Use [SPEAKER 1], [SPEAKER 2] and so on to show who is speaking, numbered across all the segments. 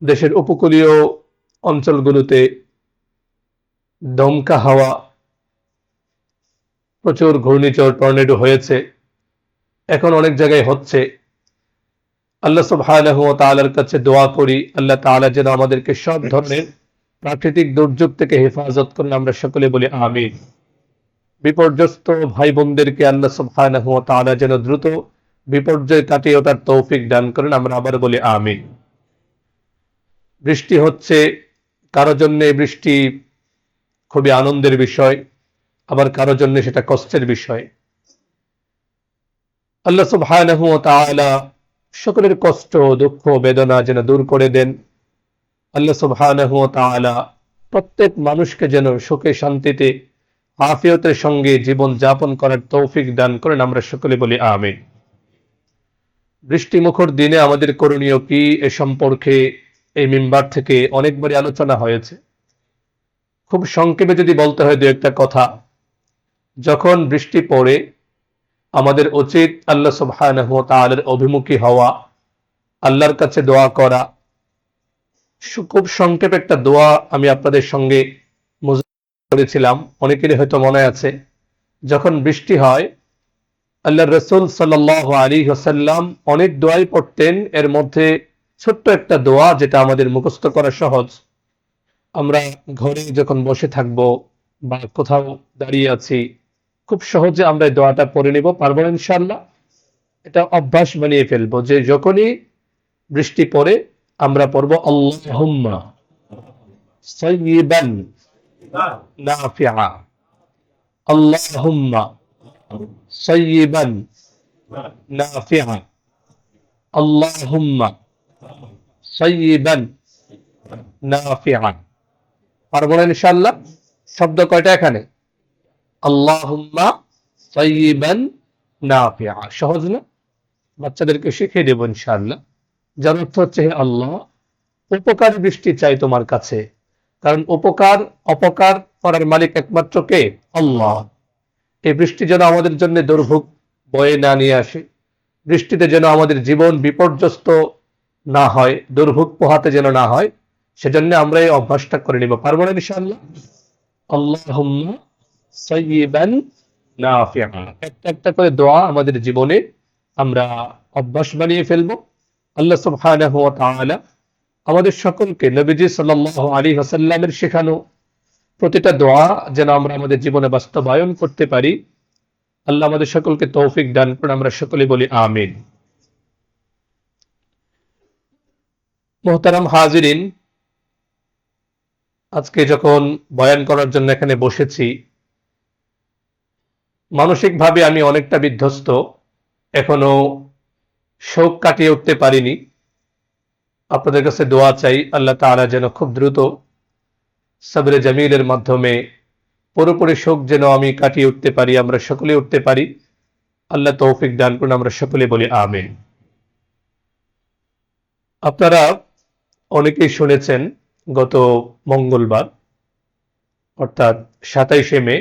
[SPEAKER 1] দেশের উপকূলীয় অঞ্চলগুলোতে দমকা হাওয়া, প্রচুর ঘূর্ণিঝড় টর্নেডো হয়েছে, এখন অনেক জায়গায় হচ্ছে। আল্লাহ সুবহানাহু ওয়া তাআলার কাছে দোয়া করি, আল্লাহ তাআলা যেন আমাদেরকে সব ধরনের প্রাকৃতিক দুর্যোগ থেকে হেফাজত করেন। আমরা সকলে বলি আমিন। বিপর্যস্ত ভাই বোনদেরকে আল্লাহ সুবহানাহু ওয়া তাআলা যেন দ্রুত বিপর্যয় কাটিয়ে ওঠার তৌফিক দান করেন। আমরা আবার বলি আমিন। বৃষ্টি হচ্ছে, কারো জন্য বৃষ্টি খুবই আনন্দের বিষয়, আবার কারো জন্য সেটা কষ্টের বিষয়। আল্লাহ সুবহানাহু ওয়া তাআলা সকলের কষ্ট, দুঃখ, বেদনা যেন দূর করে দেন। আল্লাহ সুবহানাহু ওয়া তাআলা প্রত্যেক মানুষকে যেন সুখে শান্তিতে আফিয়তের সঙ্গে জীবন যাপন করার তৌফিক দান করেন। আমরা সকলে বলি আমিন। বৃষ্টিমুখর দিনে আমাদের করণীয় কি, এ সম্পর্কে এই মিম্বার থেকে অনেকবারই আলোচনা হয়েছে। খুব সংক্ষেপে যদি বলতে হয় দু একটা কথা, যখন বৃষ্টি পড়ে আমাদের উচিত আল্লাহ সুবহানাহু ওয়া তাআলার অভিমুখী হওয়া, আল্লাহর কাছে দোয়া করা। খুব সংক্ষেপে একটা দোয়া আমি আপনাদের সঙ্গে করেছিলাম, অনেকেরই হয়তো মনে আছে। যখন বৃষ্টি হয় আল্লাহর রাসূল সাল্লাল্লাহু আলাইহি ওয়াসাল্লাম অনেক দোয়াই পড়তেন, এর মধ্যে ছোট্ট একটা দোয়া যেটা আমাদের মুখস্থ করা সহজ। আমরা ঘরে যখন বসে থাকব বা কোথাও দাঁড়িয়ে আছি, খুব সহজে আমরা এই দোয়াটা পড়ে নিব, পারবো না ইনশাআল্লাহ? এটা অভ্যাস বানিয়ে ফেলবো যে যখনই বৃষ্টি পড়ে আমরা পড়ব আল্লাহুম্মা সাইয়্যিবান নাফিআ, আল্লাহুম্মা সাইয়্যিবান নাফিআ, আল্লাহুম্মা সাইয়্যিবান নাফিআ। পারবো না ইনশাআল্লাহ? শব্দ কয়টা এখানে? আল্লাহুম্মা সাইয়্যিবান নাফিআ। সহজ না? বাচ্চাদেরকে শিখিয়ে দেব ইনশাআল্লাহ। যার অর্থ হচ্ছে, হে আল্লাহ, উপকার বৃষ্টি চাই তোমার কাছে, কারণ উপকার অপকার করার মালিক একমাত্র কে? আল্লাহ। এই বৃষ্টি যেন আমাদের জন্য দুর্ভোগ বয়ে না নিয়ে আসে, বৃষ্টিতে যেন আমাদের জীবন বিপর্যস্ত না হয়, দুর্ভোগ পোহাতে যেন না হয়, সেজন্য আমরা এই অভ্যাসটা করে নিব। পারবো না ইনশাআল্লাহ? আল্লাহুম্মা সাইয়্যিবান নাফিআ। একটা একটা করে দোয়া আমাদের জীবনে আমরা অভ্যাস বানিয়ে ফেলবো। আল্লাহ সুবহানাহু ওয়া তাআলা আমাদের সকলকে নবীজি সাল্লাল্লাহু আলাইহি ওয়াসাল্লামের শেখানো প্রতিটা দোয়া যেন আমরা আমাদের জীবনে বাস্তবায়ন করতে পারি। আল্লাহ আমাদের সকলকে তৌফিক দান করুন। আমরা সকলে বলি আমিন। মুহতারাম হাজিরিন, আজকে যখন বয়ান করার জন্য এখানে বসেছি, মানসিকভাবে আমি অনেকটা বিধ্বস্ত, এখনো শোক কাটিয়ে উঠতে পারিনি। আপনাদের কাছে দোয়া চাই, আল্লাহ তাআলা যেন খুব দ্রুত সবরে জামিলের মাধ্যমে পুরোপুরি শোক যেন আমি কাটিয়ে উঠতে পারি, আমরা সকলে উঠতে পারি। আল্লাহ তৌফিক দান করুন। আমরা সকলে বলি আমিন। আপনারা অনেকেই শুনেছেন, গত মঙ্গলবার অর্থাৎ 27শে মে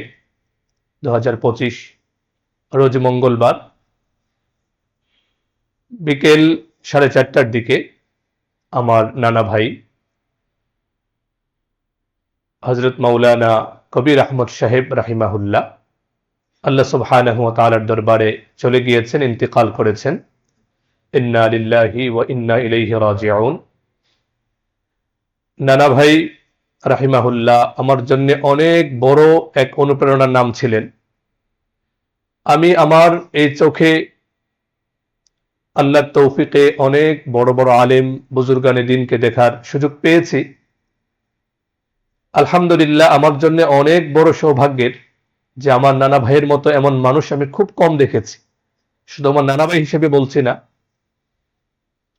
[SPEAKER 1] 2025 রোজ মঙ্গলবার বিকেল 4:30টার দিকে আমার নানা ভাই হযরত মাওলানা কবির আহমদ সাহেব রাহিমাহুল্লাহ আল্লাহ সুবহানাহু ওয়া তাআলার দরবারে চলে গিয়েছেন, ইন্তেকাল করেছেন। ইন্না লিল্লাহি ওয়া ইন্না ইলাইহি রাজিউন। নানা ভাই রাহিমাহুল্লাহ আমার জন্য অনেক বড় এক অনুপ্রেরণার নাম ছিলেন। আমি আমার এই চোখে আল্লাহর তৌফিকে অনেক বড় বড় আলেম বুজুর্গানে দ্বীনকে দেখার সুযোগ পেয়েছি। আলহামদুলিল্লাহ, আমার জন্য অনেক বড় সৌভাগ্যের যে আমার নানা ভাইয়ের মতো এমন মানুষ আমি খুব কম দেখেছি। শুধু আমার নানা ভাই হিসেবে বলছি না,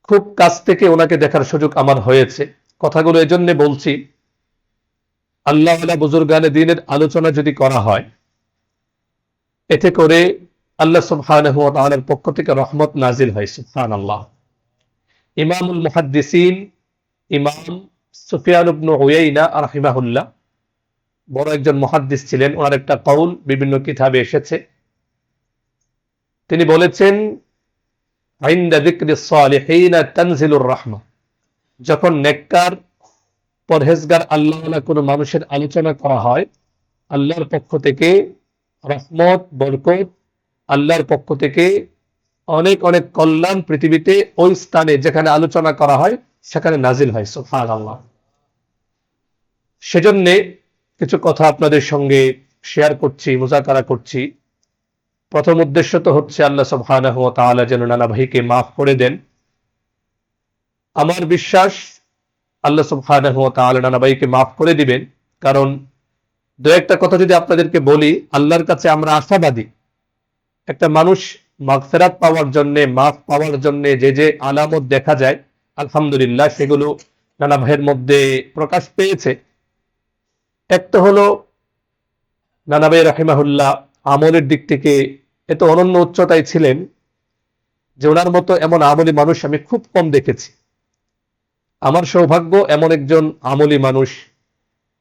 [SPEAKER 1] খুব কাছ থেকে ওনাকে দেখার সুযোগ আমার হয়েছে। কথাগুলো এজন্য বলছি, আল্লাহ বুজুর্গানে দ্বীনের আলোচনা যদি করা হয়, এতে করে আল্লাহ সুবহানাহু ওয়া তাআলার পক্ষ থেকে রহমত নাজিল হয়। সুবহানাল্লাহ। ইমামুল মুহাদ্দিসিন ইমাম সুফিয়ান ইবনে উয়াইনা রাহিমাহুল্লাহ বড় একজন মুহাদ্দিস ছিলেন। ওনার একটা কওল বিভিন্ন কিতাবে এসেছে। তিনি বলেছেন, ইনদা যিকরিস সালিহিন তানজিলুর রাহমা। যখন নেককার পরহেজগার আল্লাহওয়ালা কোনো মানুষের আলোচনা করা হয়, আল্লাহর পক্ষ থেকে রহমত, বরকত, আল্লাহর পক্ষ থেকে অনেক অনেক কল্যাণ পৃথিবীতে ওই স্থানে যেখানে আলোচনা করা হয় সেখানে নাজিল হয়। সুবহানাল্লাহ। সেজন্যে কিছু কথা আপনাদের সঙ্গে শেয়ার করছি, মুযাকারা করছি। প্রথম উদ্দেশ্য তো হচ্ছে আল্লাহ সুবহানাহু ওয়া তাআলা যেন নানা ভাইকে মাফ করে দেন। আমার বিশ্বাস আল্লাহ সুবহানাহু ওয়া তাআলা নানা ভাইকে মাফ করে দিবেন, কারণ দু একটা কথা যদি আপনাদেরকে বলি, আল্লাহর কাছে আমরা আশাবাদী। একটা মানুষ মাগফিরাত পাওয়ার জন্যে, মাফ পাওয়ার জন্যে যে যে আলামত দেখা যায়, আলহামদুলিল্লাহ সেগুলো নানা ভাইয়ের মধ্যে প্রকাশ পেয়েছে। একটা হলো নানা ভাই রাহিমাহুল্লাহ আমলের দিক থেকে এত অনন্য উচ্চতায় ছিলেন যে ওনার মতো এমন আমলি মানুষ আমি খুব কম দেখেছি। আমার সৌভাগ্য এমন একজন আমলি মানুষ,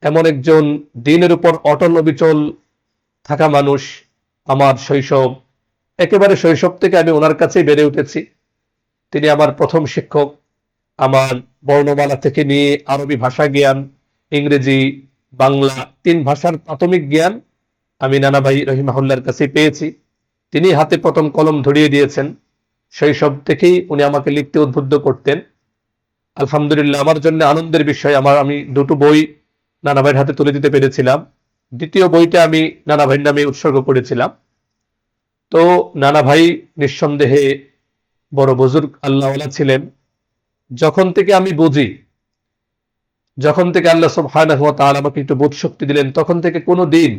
[SPEAKER 1] এমন একজন দ্বীনের উপর অটল অবিচল থাকা মানুষ। আমার শৈশব, একেবারে শৈশব থেকে আমি ওনার কাছেই বেড়ে উঠেছি। তিনি আমার প্রথম শিক্ষক। আমার বর্ণমালা থেকে নিয়ে আরবি ভাষা জ্ঞান, ইংরেজি, বাংলা 3 ভাষার প্রাথমিক জ্ঞান আমি নানা ভাই রহিমাহুল্লাহর কাছে পেয়েছি। তিনি হাতে প্রথম কলম ধরিয়ে দিয়েছেন। শৈশব থেকেই উনি আমাকে লিখতে উদ্বুদ্ধ করতেন। আলহামদুলিল্লাহ আমার জন্য আনন্দের বিষয়, আমি 2টো বই নানা ভাইয়ের হাতে তুলে দিতে পেরেছিলাম। দ্বিতীয় বইটা আমি নানা ভাইয়ের নামে উৎসর্গ করেছিলাম। তো নানা ভাই নিঃসন্দেহে বড় বুজুর্গ আল্লাহওয়ালা ছিলেন। যখন থেকে আমি বুঝি, যখন থেকে আল্লাহ সুবহানাহু ওয়া তাআলা আমাকে একটু বোধ শক্তি দিলেন, তখন থেকে কোনো দিন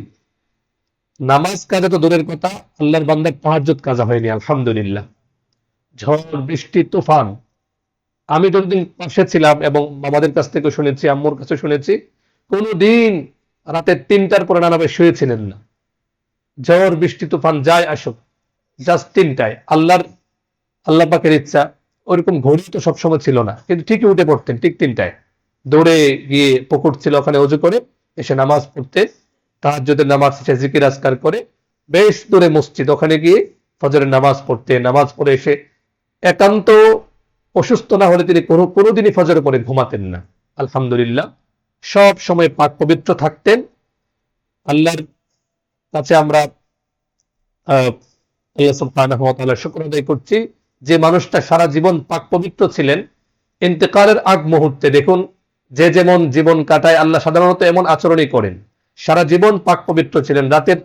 [SPEAKER 1] নামাজ কাজা তো দূরের কথা, আল্লাহর বান্দার তাহাজ্জুদ কাজা হয়নি। আলহামদুলিল্লাহ। ঝড়, বৃষ্টি, তুফান, আমি যতদিন পাশে ছিলাম এবং আমাদের কাছ থেকে শুনেছি, আম্মুর কাছে শুনেছি, কোনোদিন রাতে 3টার পরে নানা ভাই শুয়েছিলেন না। ঝড়, বৃষ্টি, তুফান যাই আসুক, জাস্ট 3টায় আল্লাহ পাকের ইচ্ছা। ওইরকম ঘড়ি তো সবসময় ছিল না, কিন্তু ঠিকই উঠে পড়তেন ঠিক 3টায়। দৌড়ে গিয়ে পুকুর ছিল, ওখানে ওযু করে এসে নামাজ পড়তে, তাহাজ্জুদের নামাজ শেষে জিকির আজকার করে বেশ দূরে মসজিদ, ওখানে গিয়ে ফজরের নামাজ পড়তে, নামাজ পড়ে এসে একান্ত অসুস্থ না হলে তিনি কোনোদিনই ফজরের পরে ঘুমাতেন না। আলহামদুলিল্লাহ সব সময় পাক পবিত্র থাকতেন। আল্লাহর কাছে আমরা আল্লাহ সুবহানাহু ওয়া তাআলার শুকর আদায় করছি যে মানুষটা সারা জীবন পাক পবিত্র ছিলেন। ইন্তেকালের আগ মুহূর্তে দেখুন, যে যেমন জীবন কাটায় আল্লাহ সাধারণত এমন আচরণই করেন। সারা জীবন পাক পবিত্র ছিলেন। রাতের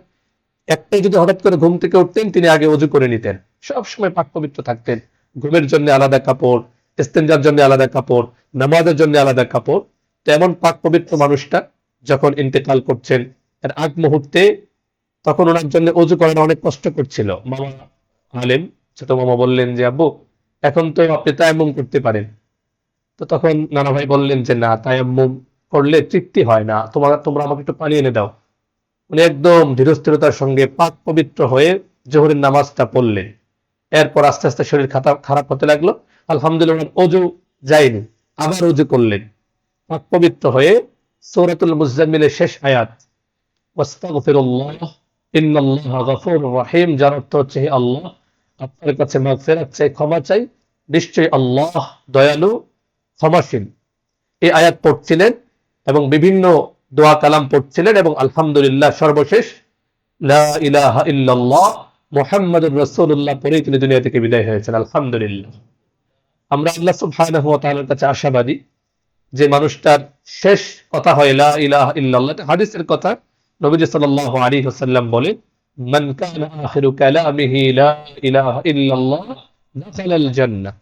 [SPEAKER 1] একটাই যদি হঠাৎ করে ঘুম থেকে উঠতেন, তিনি আগে ওযু করে নিতেন। সব সময় পাক পবিত্র থাকতেন। ঘুমের জন্য আলাদা কাপড়, ইস্তেনজার জন্য আলাদা কাপড়, নামাজের জন্য আলাদা কাপড়। তো এমন পাক পবিত্র মানুষটা যখন ইন্তেকাল করছেন, এর আগ মুহূর্তে তখন ওনার জন্য ওযু করানো অনেক কষ্ট করছিল। মামা আলেম, ছোট মামা বললেন যে আব্বু এখন তো আপনি তায়াম্মুম করতে পারেন। তো তখন নানা ভাই বললেন যে না, তায়াম্মুম করলে তৃপ্তি হয় না, তোমরা আমাকে একটু পানি এনে দাও। উনি একদম ধীরস্থিরতার সঙ্গে পাক পবিত্র হয়ে জোহরের নামাজটা পড়লেন। এরপর আস্তে আস্তে শরীর খারাপ হতে লাগলো। আলহামদুলিল্লাহ ওনার ওযু যায়নি, আবার ওযু করলেন। পাক পবিত্র হয়ে সূরাতুল মুজাম্মিলের শেষ আয়াত ওয়াস্তাগফিরুল্লাহ ইন্নাল্লাহা গফুরুর রহিম, যার অর্থ হচ্ছে হে আল্লাহ, আপনার কাছে মাগফিরাত চাই, ক্ষমা চাই, নিশ্চয়ই আল্লাহ দয়ালু, ক্ষমাশীল। এই আয়াত পড়ছিলেন এবং বিভিন্ন দোয়া কালাম পড়ছিলেন এবং আলহামদুলিল্লাহ সর্বশেষ লা ইলাহা ইল্লাল্লাহ মুহাম্মাদুর রাসূলুল্লাহ পড়েই তিনি দুনিয়া থেকে বিদায় হয়েছেন। আলহামদুলিল্লাহ। আমরা আল্লাহ সুবহানাহু ওয়া তাআলার কাছে আশাবাদী যে মানুষটার শেষ কথা হয় লা ইলাহা ইল্লাল্লাহ। হাদিসের কথা, নবীজি সাল্লাল্লাহু আলাইহি ওয়াসাল্লাম বলেন, মান কানা আখিরু কালামিহি লা ইলাহা ইল্লাল্লাহ দাখালাল জান্নাহ।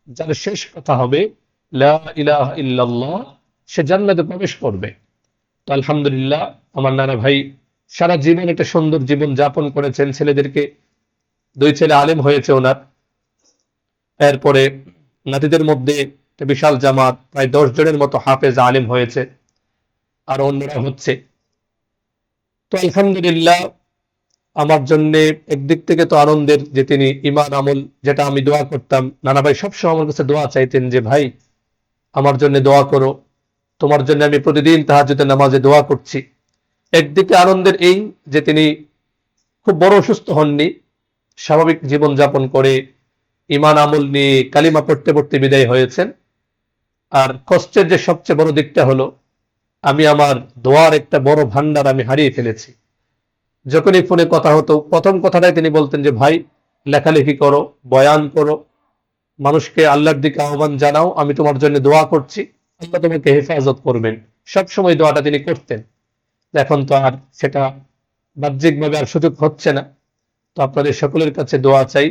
[SPEAKER 1] যার শেষ কথা হবে লা ইলাহা ইল্লাল্লাহ, সে জান্নাতে প্রবেশ করবে। তো আলহামদুলিল্লাহ আমার নানা ভাই সারা জীবন একটা সুন্দর জীবন যাপন করেছেন। ছেলেদেরকে 2 ছেলে আলেম হয়েছে ওনার। এরপরে নাতিদের মধ্যে একটা বিশাল জামাত, প্রায় 10 জনের মতো হাফেজ আলেম হয়েছে, আর অন্যরা হচ্ছে। তো আলহামদুলিল্লাহ আমার জন্য একদিক থেকে তো আনন্দের যে তিনি ঈমান আমল, যেটা আমি দোয়া করতাম, নানা ভাই সবসময় আমার কাছে দোয়া চাইতেন যে ভাই আমার জন্য দোয়া করো, তোমার জন্য আমি প্রতিদিন তাহাজ্জুদের নামাজে দোয়া করছি। একদিকে আনন্দের এই যে তিনি খুব বড় অসুস্থ হননি, স্বাভাবিক জীবন যাপন করে ঈমান আমল নিয়ে কালিমা পড়তে পড়তে বিদায় হয়েছেন। আর কষ্টের যে সবচেয়ে বড় দিকটা হলো, আমি আমার দোয়ার একটা বড় ভান্ডার আমি হারিয়ে ফেলেছি। যখনই ফোনে কথা হতো, প্রথম কথাটাই তিনি বলতেন যে ভাই, লেখালেখি করো, বয়ান করো, মানুষকে আল্লাহর দিকে আহ্বান জানাও, আমি তোমার জন্য দোয়া করছি, আল্লাহ তোমাকে হেফাজত করবেন। সবসময় দোয়াটা তিনি করতেন। এখন তো আর সেটা বাহ্যিকভাবে আর সুযোগ হচ্ছে না। তো আপনাদের সকলের কাছে দোয়া চাই,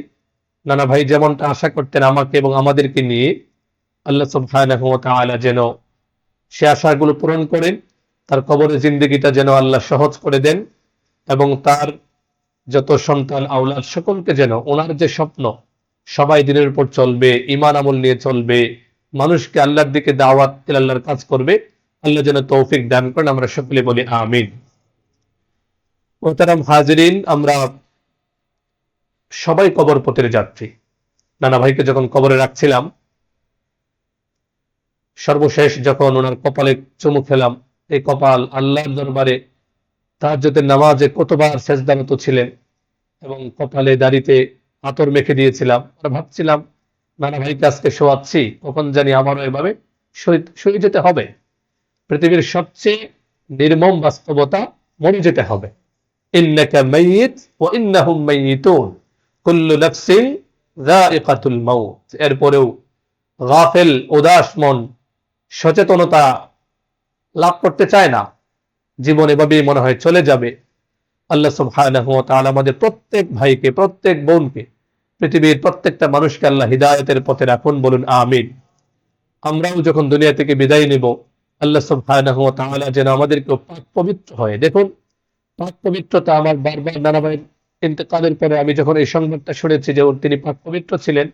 [SPEAKER 1] নানা ভাই যেমনটা আশা করতেন আমাকে এবং আমাদেরকে নিয়ে, আল্লাহ সুবহানাহু ওয়া তাআলা যেন সে আশাগুলো পূরণ করেন, তার কবরের জিন্দেগিটা যেন আল্লাহ সহজ করে দেন, এবং তার যত সন্তান আওলাদ সকলকে যেন ওনার যে স্বপ্ন সবাই দিনের উপর চলবে, ঈমান আমল নিয়ে চলবে, মানুষকে আল্লাহর দিকে দাওয়াত দিলে আল্লাহর কাজ করবে, আল্লাহ যেন তৌফিক দান করেন। আমরা সকলে বলি আমিন। মোহতারাম হাজিরিন, আমরা সবাই কবর পথের যাত্রী। নানা ভাইকে যখন কবরে রাখছিলাম, সর্বশেষ যখন ওনার কপালে চুমু খেলাম, এই কপাল আল্লাহর দরবারে তাহাজ্জুদের নামাজে কতবার সেজদারত ছিলেন, এবং কপালে দাড়িতে আতর মেখে দিয়েছিলাম। আর ভাবছিলাম, নানা ভাইকে আজকে শোয়াচ্ছি, কখন জানি আমারও এভাবে শুয়ে যেতে হবে। পৃথিবীর সবচেয়ে নির্মম বাস্তবতা, মরে যেতে হবে। ইন্নাকা মাইয়িত ওয়া ইন্নাহুম মাইয়িতুন, কুল্লু নাফসিন যায়িকাতুল মাউত। এরপরেও গাফেল, উদাস মন সচেতনতা লাভ করতে চায় না। জীবন এভাবেই মনে হয় চলে যাবে। আল্লাহ সুবহানাহু ওয়া তাআলা আমাদের প্রত্যেক ভাইকে, প্রত্যেক বোনকে, পৃথিবীর প্রত্যেকটা মানুষকে আল্লাহ হিদায়াতের পথে রাখুন, বলুন আমিন। আমরাও যখন দুনিয়া থেকে বিদায় নেব, আল্লাহ সুবহানাহু ওয়া তাআলা যেন আমাদেরকে পাক পবিত্র হয়। দেখুন, পাক পবিত্রতা আমার বারবার নানা ভাইয়ের ইন্তেকালের পরে আমি যখন এই সংবাদটা শুনেছি যে তিনি পাক পবিত্র ছিলেন,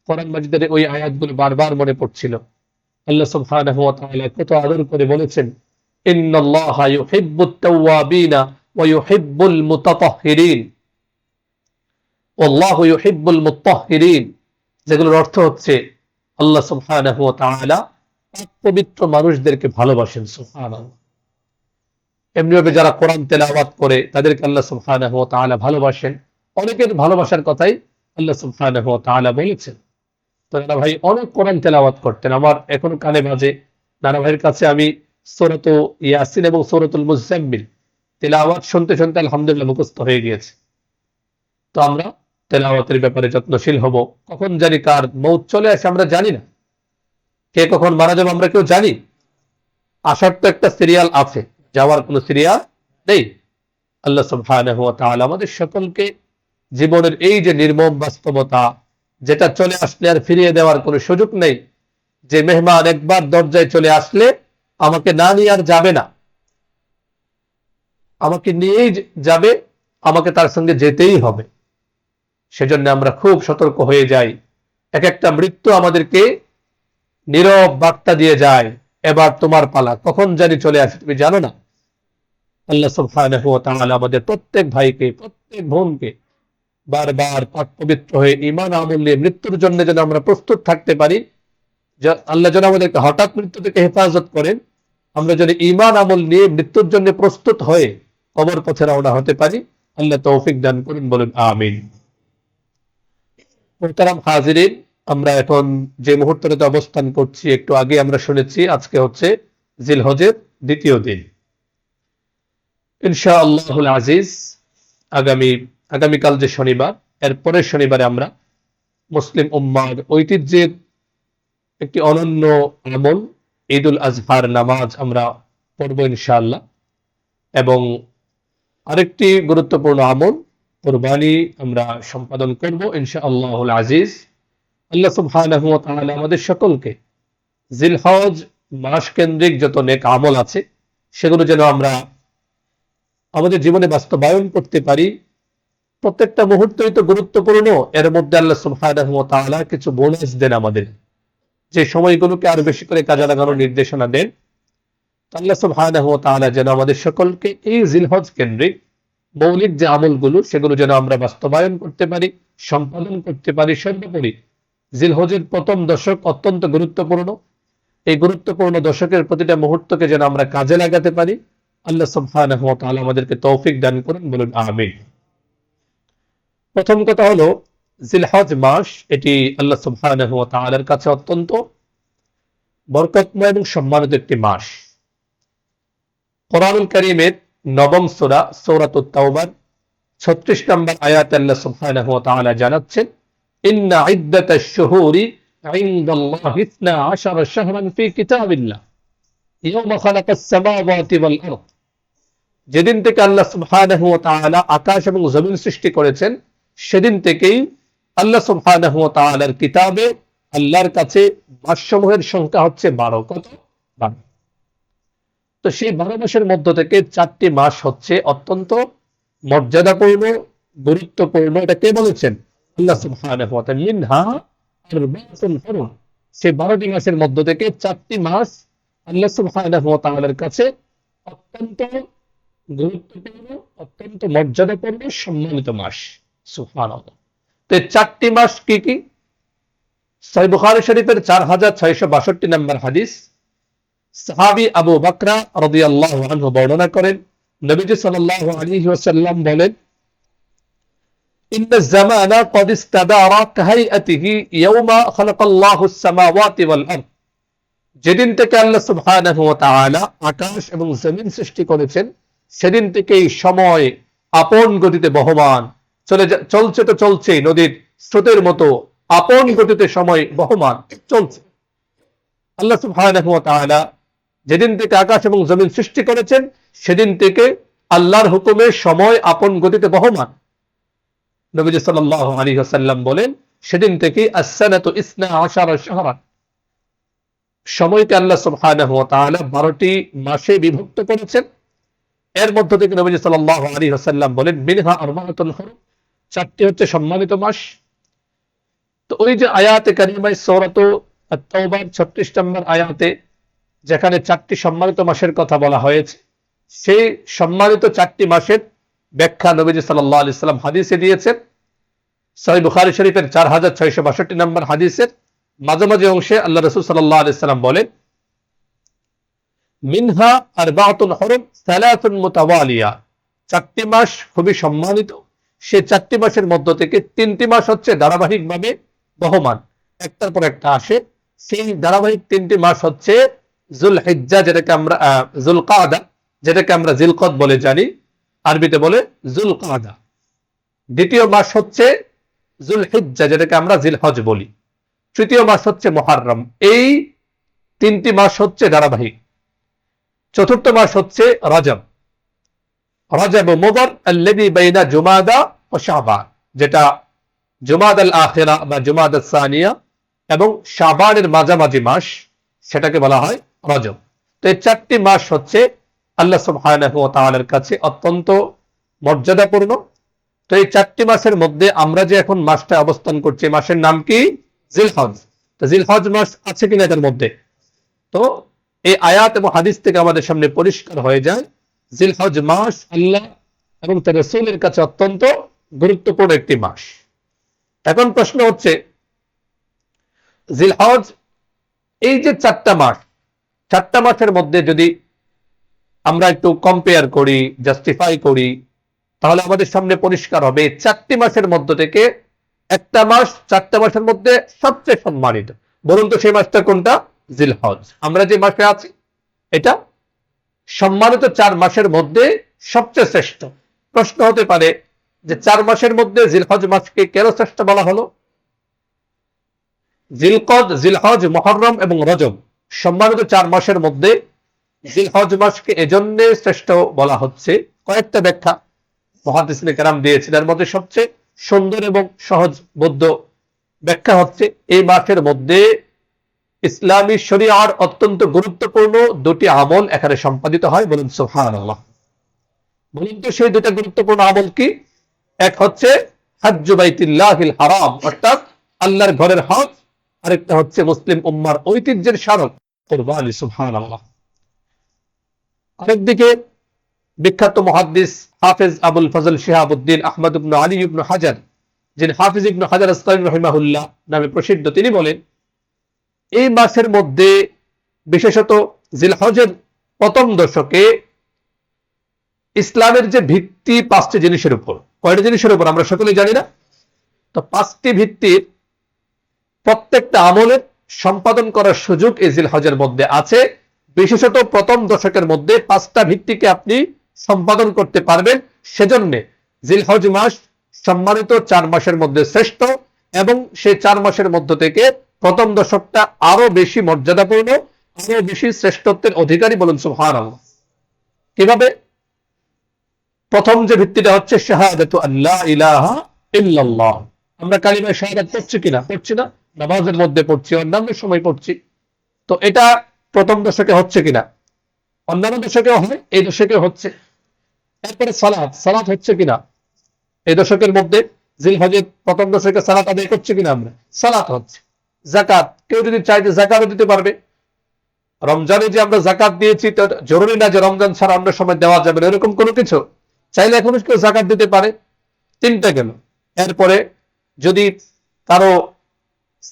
[SPEAKER 1] কোরআন মাজিদের ওই আয়াতগুলো বারবার মনে পড়ছিল। আল্লাহ সুবহানাহু ওয়া তাআলা কত আদর করে বলেছেন, ইন্নাল্লাহা ইউহিব্বুত তাওয়াবিনা ওয়া ইউহিব্বুল মুতাতাহহিরিন, ওয়াল্লাহু ইউহিব্বুল মুতাহহিরিন। যেগুলোর অর্থ হচ্ছে আল্লাহ সুবহানাহু ওয়া তাআলা পাক পবিত্র মানুষদেরকে ভালোবাসেন। সুবহানাল্লাহ। এমনিভাবে যারা কোরআন তেলাওয়াত করে তাদেরকে আল্লাহ সুবহানাহু ওয়া তাআলা ভালোবাসেন। অনেকের ভালোবাসার কথাই আল্লাহ সুবহানাহু ওয়া তাআলা বলেছেন। তো নানা ভাই অনেক কোরআন তেলাওয়াত করতেন, আমার এখনো কানে বাজে। নানা ভাইয়ের কাছে আমি সূরাত ইয়াসিন এবং সূরাতুল মুজাম্মিল তেলাওয়াত শুনতে শুনতে আলহামদুলিল্লাহ মুখস্থ হয়ে গিয়েছে। তো আমরা তেলাওয়াতের ব্যাপারে যত্নশীল হব। কখন জানি কার মৌত চলে আসে আমরা জানি না, কে কখন মারা যাবে আমরা কেউ জানি। আসার তো একটা সিরিয়াল আছে, যাওয়ার কোনো সিরিয়াল নেই। আল্লাহ সুবহানাহু ওয়া তাআলা আমাদের সকলকে জীবনের এই যে নির্মম বাস্তবতা, যেটা চলে আসলে আর ফিরিয়ে দেওয়ার কোনো সুযোগ নেই, যে মেহমান একবার দরজায় চলে আসলে আমাকে না নিয়ে আর যাবে না, আমাকে নিয়েই যাবে, আমাকে তার সঙ্গে যেতেই হবে। সেজন্য আমরা খুব সতর্ক হয়ে যাই। এক একটা মৃত্যু আমাদেরকে নীরব বার্তা দিয়ে যায়, এবার তোমার পালা, কখন জানি চলে আসে তুমি জানো না। আল্লাহ সুবহানাহু ওয়া তাআলা আমাদের প্রত্যেক ভাইকে, প্রত্যেক বোনকে বারবার পাক পবিত্র হয়ে ঈমান আমল নিয়ে মৃত্যুর জন্য যেন আমরা প্রস্তুত থাকতে পারি। আল্লাহ যেন আমাদেরকে হঠাৎ মৃত্যু থেকে হেফাজত করেন, আমরা যেন ঈমান আমল নিয়ে মৃত্যুর জন্য প্রস্তুত হয়ে কবর পথে রওনা হতে পারি। আল্লাহ তৌফিক দান করুন, বলুন আমিন। মুহতারাম হাজিরিন, আমরা এখন যে মুহূর্তে অবস্থান করছি, একটু আগে আমরা শুনেছি আজকে হচ্ছে জিলহজের দ্বিতীয় দিন। ইনশাআল্লাহুল আজিজ আগামীকাল যে শনিবার, এর পরের শনিবারে আমরা মুসলিম উম্মার ঐতিহ্যের একটি অনন্য আমল ঈদুল আজহার নামাজ আমরা পড়ব ইনশাআল্লাহ, এবং আরেকটি গুরুত্বপূর্ণ আমল কুরবানি আমরা সম্পাদন করব ইনশাআল্লাহুল আজিজ। আল্লাহ সুবহানাহু ওয়া তাআলা আমাদের সকলকে জিলহজ মাস কেন্দ্রিক যত নেক আমল আছে সেগুলো যেন আমরা আমাদের জীবনে বাস্তবায়ন করতে পারি। প্রত্যেকটা মুহূর্তই তো গুরুত্বপূর্ণ, এর মধ্যে আল্লাহ সুবহানাহু ওয়া তাআলা কিছু বোনাস দেন আমাদের, যে সময়গুলোকে আরো বেশি করে কাজে লাগানোর নির্দেশনা দেন। আল্লাহ সুবহানাহু ওয়া তাআলা যেন আমাদের সকলকে এই জিলহজ কেন্দ্রিক মৌলিক যে আমলগুলো সেগুলো যেন আমরা বাস্তবায়ন করতে পারি, সম্পাদন করতে পারি। সর্বোপরি জিলহজের প্রথম দশক অত্যন্ত গুরুত্বপূর্ণ, এই গুরুত্বপূর্ণ দশকের প্রতিটা মুহূর্তকে যেন আমরা কাজে লাগাতে পারি। আল্লাহ সুবহানাহু ওয়া তাআলা আমাদেরকে তৌফিক দান করুন, বলুন আমিন। প্রথম কথা হলো, জিলহজ মাস এটি আল্লাহ সুবহানাহু ওয়া তাআলার কাছে অত্যন্ত বরকতময় এবং সম্মানিত একটি মাস। কোরআনুল কারীমের ৯ম সূরা সূরাতুত তাওবার ৩৬ নম্বর আয়াতে আল্লাহ সুবহানাহু ওয়া তাআলা জানাচ্ছেন, ইন্না ইদ্দাতাশ শুহুরি ইনদাল্লাহি ১২ শাহরান ফি কিতাবিল্লাহ ইয়াওমা খালাকাস সামাওয়াতি ওয়াল আরদ। যেদিন থেকে আল্লাহ সুবহানাহু ওয়া তাআলা আকাশ এবং জমিন সৃষ্টি করেছেন, সেদিন থেকেই আল্লাহ সুবহানাহু ওয়া তাআলার কিতাবে আল্লাহর কাছে মাসসমূহের সংখ্যা হচ্ছে ১২। কত? ১২। তো সেই ১২ মাসের মধ্য থেকে ৪টি মাস হচ্ছে অত্যন্ত মর্যাদাপূর্ণ, গুরুত্বপূর্ণ। এটা কে বলেছেন? আল্লাহ সুবহানাহু ওয়া তাআলা। মিনহা আরবাতুন হুরুম। সেই ১২টি মাসের মধ্য থেকে ৪টি মাস আল্লাহ সুবহানাহু ওয়া তাআলার কাছে অত্যন্ত গুরুত্বপূর্ণ, অত্যন্ত মর্যাদাপূর্ণ, সম্মানিত মাস। সুবহানাল্লাহ। তো এই ৪টি মাস কি কি? সহিহ বুখারী শরীফের ৪৬৬২ নম্বর হাদিস, সাহাবী আবু বকরা রাদিয়াল্লাহু আনহু বর্ণনা করেন, নবীজি সাল্লাল্লাহু আলাইহি ওয়াসাল্লাম বলেন, ইন্নাজ জামানা ক্বাদ ইস্তাদারা কাহাইআতিহি ইয়াওমা খালাকাল্লাহুস সামাওয়াতি ওয়াল আরদ। যেদিন থেকে আল্লাহ সুবহানাহু ওয়া তাআলা আকাশ এবং জমিন সৃষ্টি করেছেন, সেদিন থেকেই সময় আপন গতিতে বহমান চলছে। তো চলছে নদীর স্রোতের মতো আপন গতিতে সময় বহমান চলছে। আল্লাহ সুবহানাহু ওয়া তাআলা যেদিন থেকে আকাশ এবং জমিন সৃষ্টি করেছেন, সেদিন থেকে আল্লাহর হুকুমে সময় আপন গতিতে বহমান। নবীজি সাল্লাল্লাহু আলাইহি ওয়াসাল্লাম বলেন, সেদিন থেকে as-sanatu 12 শাহরান। সময়কে আল্লাহ সুবহানাহু ওয়া তাআলা 12টি মাসে বিভক্ত করেছেন। এর মধ্য থেকে নবীজি সাল্লাল্লাহু আলাইহি ওয়াসাল্লাম বলেন, মিনহা আরবাতুন হুরুম, ৪টি হচ্ছে সম্মানিত মাস। তো ওই যে আয়াতে কারিমায় সূরাতুত তাওবার ৩৬ নম্বর আয়াতে যেখানে ৪টি সম্মানিত মাসের কথা বলা হয়েছে, সেই সম্মানিত ৪টি মাসের ব্যাখ্যা নবীজি সাল্লাল্লাহু আলাইহি ওয়াসাল্লাম হাদিসে দিয়েছেন। সহিহ বুখারী শরীফের ৪৬৬২ নম্বর হাদিসের মাঝামাঝি অংশে আল্লাহ রাসূল সাল্লাল্লাহু আলাইহি ওয়াসাল্লাম বলেন, মিনহা আরবাতুন হুরুম সালাসুন মুতাওয়ালিয়া। ৪টি মাস খুবই সম্মানিত। সেই ৪টি মাসের মধ্য থেকে ৩টি মাস হচ্ছে ধারাবাহিকভাবে বহমান, একটার পর একটা আসে। সেই ধারাবাহিক 3টি মাস হচ্ছে যুলহিজ্জা, যেটাকে আমরা যুলকাদা, যেটাকে আমরা জিলকদ বলে জানি, আরবিতে বলে যুলকাদা। দ্বিতীয় মাস হচ্ছে যুলহিজ্জা, যেটাকে আমরা জিলহজ বলি। তৃতীয় মাস হচ্ছে মুহররম। এই 3টি মাস হচ্ছে ধারাবাহিক। চতুর্থ মাস হচ্ছে রজব। রজব মুদর আল্লাযী বাইনা জুমাদা ও শাবান, যেটা জুমাদাল আখিরা বা জুমাদাস সানিয়া এবং শাবানের মাঝামাঝি মাস, সেটাকে বলা হয় রজব। তো এই 4টি মাস হচ্ছে আল্লাহ সুবহানাহু ওয়া তাআলার কাছে অত্যন্ত মর্যাদাপূর্ণ। তো এই 4টি মাসের মধ্যে আমরা যে এখন মাসটা অবস্থান করছি, মাসের নাম কি? জিলহজ। তো জিলহজ মাস আছে কিনা এর মধ্যে? তো এই আয়াত এবং হাদিস থেকে আমাদের সামনে পরিষ্কার হয়ে যায়, জিলহজ মাস আল্লাহ এবং তার রাসূলের কাছে অত্যন্ত গুরুত্বপূর্ণ একটি মাস। এখন প্রশ্ন হচ্ছে, জিলহজ, এই যে 4টা মাস, 4টা মাসের মধ্যে যদি আমরা একটু কম্পেয়ার করি, জাস্টিফাই করি, তাহলে আমাদের সামনে পরিষ্কার হবে 4টি মাসের মধ্য থেকে একটা মাস 4টা মাসের মধ্যে সবচেয়ে সম্মানিত। বলুন তো সেই মাসটা কোনটা? জিলহজ। আমরা যে মাসে আছি, এটা সম্মানিত 4 মাসের মধ্যে সবচেয়ে শ্রেষ্ঠ। প্রশ্ন হতে পারে যে 4 মাসের মধ্যে জিলহজ মাসকে কেন শ্রেষ্ঠ বলা হলো? জিলকদ, জিলহজ, মুহররম এবং রজব সম্মানিত 4 মাসের মধ্যে জিলহজ মাসকে এজন্য শ্রেষ্ঠ বলা হচ্ছে। কয়েকটা ব্যাখ্যা মুহাদ্দিসিনে কেরাম দিয়েছেন। এর মধ্যে সবচেয়ে সুন্দর এবং সহজবোধ্য ব্যাখ্যা হচ্ছে, এই মাসের মধ্যে ইসলামী শরিয়ার অত্যন্ত গুরুত্বপূর্ণ 2টি আমল এখানে সম্পাদিত হয়। বলুন সুবহানাল্লাহ। বলুন তো সেই 2টা গুরুত্বপূর্ণ আমল কি? এক হচ্ছে হজ্জু বাইতুল্লাহিল হারাম, অর্থাৎ আল্লাহর ঘরের হজ। আরেকটা হচ্ছে মুসলিম উম্মার ঐতিহ্যের স্মারক কুরবানি। সুবহানাল্লাহ। আরেকদিকে বিখ্যাত মুহাদ্দিস হাফেজ আবুল ফজল শিহাবুদ্দিন আহমদ ইবনে আলী ইবনে হাজার, যিনি হাফিজ ইবনে হাজার আসকালানী রাহিমাহুল্লাহ নামে প্রসিদ্ধ, তিনি বলেন, এই মাসের মধ্যে বিশেষত জিলহজের প্রথম দশকে ইসলামের যে ভিত্তি 5টি জিনিসের উপর। কয়টা জিনিসের উপর আমরা সকলেই জানি না? তো 5টি ভিত্তির প্রত্যেকটা আমলের সম্পাদন করার সুযোগ এই জিলহজের মধ্যে আছে। বিশেষত প্রথম দশকের মধ্যে 5টা ভিত্তিকে আপনি সম্পাদন করতে পারবেন। সেজন্য জিলহজ মাস সম্মানিত 4 মাসের মধ্যে শ্রেষ্ঠ, এবং সেই 4 মাসের মধ্য থেকে প্রথম দশকটা আরো বেশি মর্যাদাপূর্ণ, আরো বেশি শ্রেষ্ঠত্বের অধিকারী। বলুন সুবহানাল্লাহ। কিভাবে? প্রথম যে ভিত্তিটা হচ্ছে শাহাদাতু আল্লা ইলাহা ইল্লাল্লাহ। আমরা কালিমায়ে শাহাদাত পড়ছি কিনা? পড়ছি না? নামাজের মধ্যে পড়ছি, অন্যান্য সময় পড়ছি। তো এটা প্রথম দশকে হচ্ছে কিনা? অন্যান্য দশকেও হয়, এই দশকে হচ্ছে। তারপরে সালাত হচ্ছে কিনা এই দশকের মধ্যে? জিলহজের প্রথম দশকে সালাত আদায় করছে কিনা আমরা? সালাত হচ্ছে। যাকাত, কেউ যদি চাইতে যাকাতও দিতে পারবে। রমজানে যে আমরা যাকাত দিয়েছি, তো জরুরি না যে রমজান ছাড়া অন্য সময় দেওয়া যাবে না, এরকম কোনো কিছু। চাইলে এখনো কেউ যাকাত দিতে পারে। 3টা গেল। এরপরে যদি কারো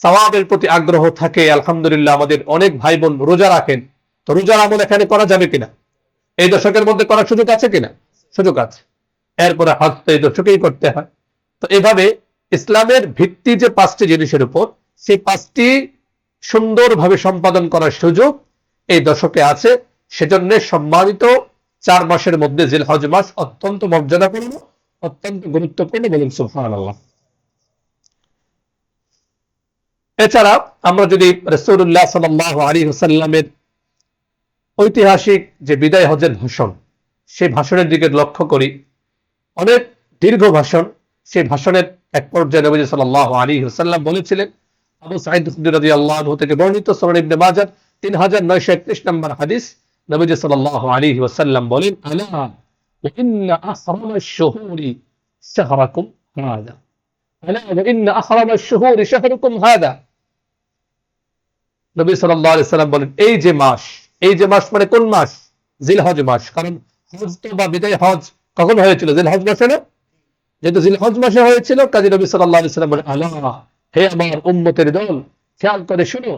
[SPEAKER 1] সওয়াবের প্রতি আগ্রহ থাকে, আলহামদুলিল্লাহ আমাদের অনেক ভাই বোন রোজা রাখেন, তো রোজার আমল এখানে করা যাবে কিনা? এই দশকের মধ্যে করার সুযোগ আছে কিনা? সুযোগ আছে। এরপরে হজ তো এই দশকেই করতে হয়। তো এভাবে ইসলামের ভিত্তি যে 5টি জিনিসের উপর, সেই 5টি সুন্দরভাবে সম্পাদন করার সুযোগ এই দশকে আছে। সেজন্য সম্মানিত 4 মাসের মধ্যে জিলহজ মাস অত্যন্ত মর্যাদাপূর্ণ, অত্যন্ত গুরুত্বপূর্ণ। বলুন সুবহানাল্লাহ। এছাড়া আমরা যদি রাসূলুল্লাহ সাল্লাল্লাহু আলাইহি ওয়াসাল্লামের ঐতিহাসিক যে বিদায় হজের ভাষণ, সেই ভাষণের দিকে লক্ষ্য করি, অনেক দীর্ঘ ভাষণ। সেই ভাষণের এক পর্যায়ে নবী সাল্লাল্লাহু আলাইহি ওয়াসাল্লাম বলেছিলেন, আবু সাঈদ খুদরী রাদিয়াল্লাহু আনহু থেকে বর্ণিত, সুনান ইবনে মাজাহ 3931 নম্বর হাদিস, নবী সাল্লাল্লাহু আলাইহি ওয়াসাল্লাম বলেন, আলা ওয়া ইন্না আহরামাশ শুহুরি শাহরাকুম হাযা, আলা ওয়া ইন্না আহরামাশ শুহুরি শাহরুকুম হাযা। নবী সাল্লাল্লাহু আলাইহি ওয়াসাল্লাম বলেন, এই যে মাস, এই যে মাস মানে কোন মাস? জিলহজ মাস। কারণ হজ তো বা বিদায় হজ কখন হয়েছিল? জিলহজ মাসে না? যেহেতু জিলহজ মাসে হয়েছিল, কাজী নবী সাল্লাল্লাহু আলাইহি ওয়াসাল্লাম বলেন, আলা, হে আমার উম্মতের দল, খেয়াল করে শুনো,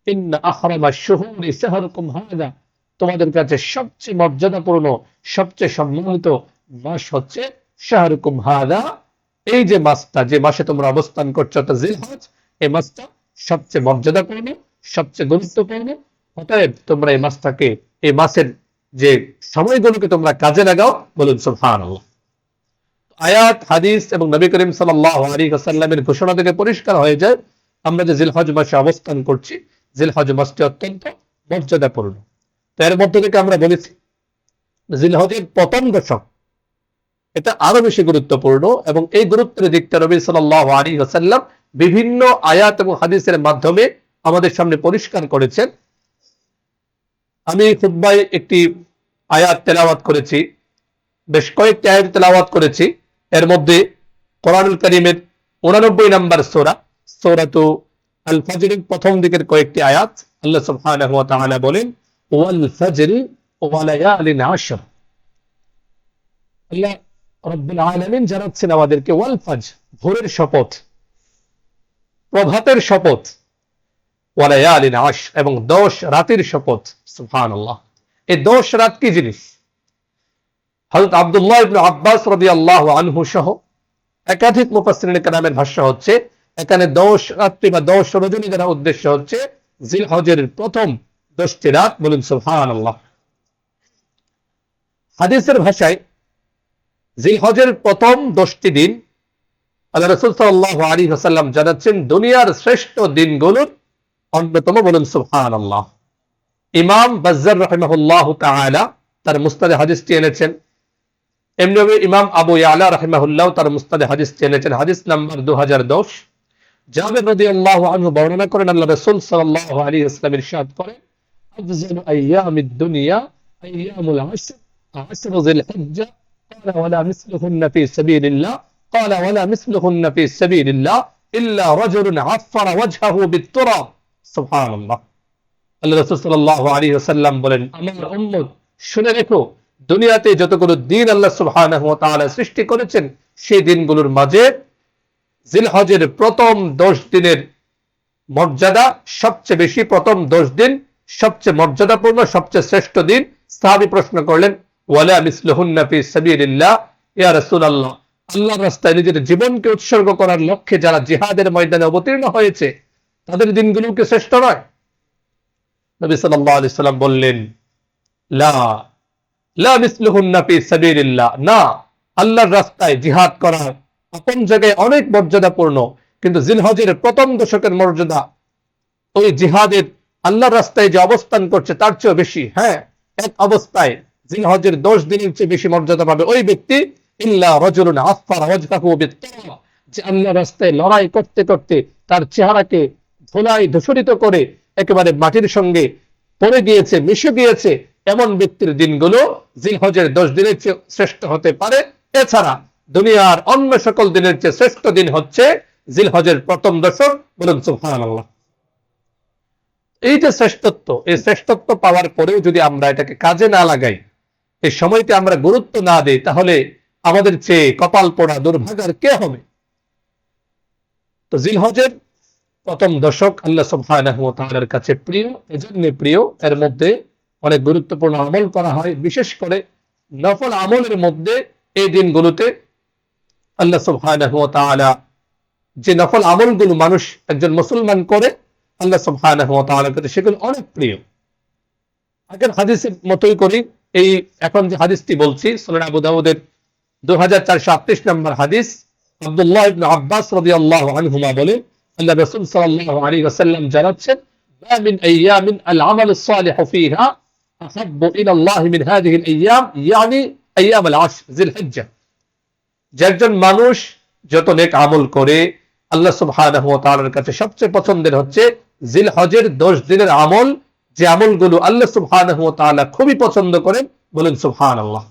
[SPEAKER 1] ইন্না আহরামাশ শুহুরি শাহরুকুম হাযা, তোমাদের কাছে সবচেয়ে মর্যাদাপূর্ণ, সবচেয়ে সম্মানিত মাস হচ্ছে শাহরুকুম হাযা, এই যে মাসটা, যে মাসে তোমরা অবস্থান করছো, তা জিলহজ। এই মাসটা সবচেয়ে মর্যাদাপূর্ণ, সবচেয়ে গুরুত্বপূর্ণ। অতএব তোমরা এই মাসটাকে, এই মাসের যে সময়গুলোকে তোমরা কাজে লাগাও। বলুন সুবহানাল্লাহ। আয়াত, হাদিস এবং নবী করিম সাল্লাল্লাহু আলাইহি ওয়াসাল্লামের ঘোষণা থেকে পরিষ্কার হয়ে যায়, আমরা যে জিলহজ মাসে অবস্থান করছি, জিলহজ মাসটি অত্যন্ত মর্যাদাপূর্ণ। তো এর মধ্যে থেকে আমরা বলেছি জিলহজের প্রথম দশক, এটা আরো বেশি গুরুত্বপূর্ণ, এবং এই গুরুত্বের দিকটা নবী সাল্লাল্লাহু আলাইহি ওয়াসাল্লাম বিভিন্ন আয়াত এবং হাদিসের মাধ্যমে আমাদের সামনে পরিষ্কার করেছেন। আমি খুতবায় একটি আয়াত তেলাওয়াত করেছি, বেশ কয়েকটি আয়াত তেলাওয়াত করেছি। এর মধ্যে কোরআনুল কারীমের 89 নম্বর সূরা, সূরাতু আল ফাজরের প্রথম দিকের কয়েকটি আয়াত, আল্লাহ সুবহানাহু ওয়া তাআলা বলেন, ওয়াল ফাজরি ওয়া লায়ালিন আশর। আল্লাহ রাব্বুল আলামিন জানাচ্ছেন আমাদেরকে, ওয়াল ফাজর, ভোরের শপথ, প্রভাতের শপথ, ওয়া লায়ালিন আশর, এবং 10 রাতের শপথ। সুবহানাল্লাহ। এই 10 রাত কি জিনিস? হযরত আব্দুল্লাহ ইবনে আব্বাস রাদিয়াল্লাহু আনহু সহ একাধিক মুফাসসিরিনে কেরামের ভাষ্য হচ্ছে, এখানে 10 রাত্রি বা 10 রজনী দ্বারা উদ্দেশ্য হচ্ছে জিলহজের প্রথম 10টি রাত। বলুন সুবহানাল্লাহ। হাদিসের ভাষায় জিলহজের প্রথম 10টি দিন আল্লাহ রাসূল সাল্লাল্লাহু আলাইহি ওয়াসাল্লাম জানাচ্ছেন দুনিয়ার শ্রেষ্ঠ দিনগুলোর অন্যতম। বলুন সুবহানাল্লাহ। ইমাম বাজ্জার রাহিমাহুল্লাহু তাআলা তার মুসনাদে হাদিসটি এনেছেন। এমনিভাবে ইমাম আবু ইয়ালা রাহিমাহুল্লাহ তার মুসনাদে হাদিসটি এনেছেন, হাদিস নাম্বার 2010। জাবের রাদিয়াল্লাহু আনহু বর্ণনা করেন, আল্লাহ রাসূল সাল্লাল্লাহু আলাইহি ওয়াসাল্লাম ইরশাদ করেন, আফজালু আইয়ামিদ দুনিয়া আইয়ামুল আশর, আশর যিলহিজ্জা, ক্বালা ওয়ালা মিসলুহুন্না ফি সাবিলিল্লাহ, ক্বালা ওয়ালা মিসলুহুন্না ফি সাবিলিল্লাহ ইল্লা রাজুলুন আফফারা ওয়াজহাহু বিত-তুরাব। সুবহানাল্লাহ। আল্লাহ রাসূল সাল্লাল্লাহু আলাইহি ওয়াসাল্লাম বলেন, আমার উম্মত শুনে রেখো, দুনিয়াতে যতগুলো দিন আল্লাহ সুবহানাহু ওয়া তাআলা সৃষ্টি করেছেন, সেই দিনগুলোর মাঝে জিলহজের প্রথম 10 দিনের মর্যাদা সবচেয়ে বেশি। প্রথম 10 দিন সবচেয়ে মর্যাদাপূর্ণ, সবচেয়ে শ্রেষ্ঠ দিন। সাহাবী প্রশ্ন করলেন, ওয়ালা মিসলুহুন্না ফি সাবিলিল্লাহ, ইয়া রাসূলুল্লাহ, আল্লাহর রাস্তায় নিজের জীবনকে উৎসর্গ করার লক্ষ্যে যারা জিহাদের ময়দানে অবতীর্ণ হয়েছে, তাদের দিনগুলো কি শ্রেষ্ঠ নয়? নবী সাল্লাল্লাহু আলাইহি সাল্লাম বললেন, লা লা মিসলুহুন্না ফি সাবিলিল্লাহ, না, আল্লাহর রাস্তায় জিহাদ করা আপন জায়গায় অনেক মর্যাদাপূর্ণ, কিন্তু জিলহজের প্রথম দশকের মর্যাদা ওই জিহাদের আল্লাহর রাস্তায় যে অবস্থান করছে তার চেয়ে বেশি। হ্যাঁ, এক অবস্থায় জিলহজের 10 দিনের চেয়ে বেশি মর্যাদা পাবে ওই ব্যক্তি, ইল্লা রাজুলুন আফারা ওয়াজহাহু বিত-তাওবা, যে আল্লাহর রাস্তায় লড়াই করতে করতে তার চেহারাকে ধুলায় ধূসরিত করে একেবারে মাটির সঙ্গে পড়ে গিয়েছে, মিশে গিয়েছে, এমন ব্যক্তির দিনগুলো জিলহজের 10 দিনের চেয়ে শ্রেষ্ঠ হতে পারে। এছাড়া দুনিয়ার অন্য সকল দিনের চেয়ে শ্রেষ্ঠ দিন হচ্ছে জিলহজের প্রথম দশক। বলুন সুবহানাল্লাহ। এই যে শ্রেষ্ঠত্ব, এই শ্রেষ্ঠত্ব পাওয়ার পরেও যদি আমরা এটাকে কাজে না লাগাই, এই সময়কে আমরা গুরুত্ব না দেই, তাহলে আমাদের চেয়ে কপাল পোড়া দুর্ভাগার কে হবে? তো জিলহজের প্রথম দশক আল্লাহ সুবহানাহু ওয়া তাআলার কাছে প্রিয়, এজন্য প্রিয় এর মধ্যে অনেক গুরুত্বপূর্ণ আমল করা হয়। বিশেষ করে নফল আমলের মধ্যে এই দিনগুলোতে আল্লাহ সুবহানাহু ওয়া তাআলা যে নফল আমলগুলো মানুষ একজন মুসলমান করে, আল্লাহ সুবহানাহু ওয়া তাআলার কাছে সেগুলো অনেক প্রিয়। আগের হাদিসের মতোই করি, এই এখন যে হাদিসটি বলছি সুনান আবু দাউদের 2438 নম্বর হাদিস, আব্দুল্লাহ ইবনে আব্বাস রাদিয়াল্লাহু আনহুমা বলে, আল্লাহ রাসূল সাল্লাল্লাহু আলাইহি ওয়াসাল্লাম জানাচ্ছেন, মা মিন আইয়ামিন আল আমাল সালিহু ফিহা আহাব্বু ইলা আল্লাহ মিন হাযিহি আল আইয়াম, ইয়ানি আইয়াম আল আশর জিলহিজ্জাহ। যে একজন মানুষ যত নেক আমল করে, আল্লাহ সুবহানাহু ওয়া তাআলার কাছে সবচেয়ে পছন্দের হচ্ছে জিলহজের 10 দিনের আমল, যে আমলগুলো আল্লাহ সুবহানাহু ওয়া তাআলা খুবই পছন্দ করেন। বলেন সুবহানাল্লাহ।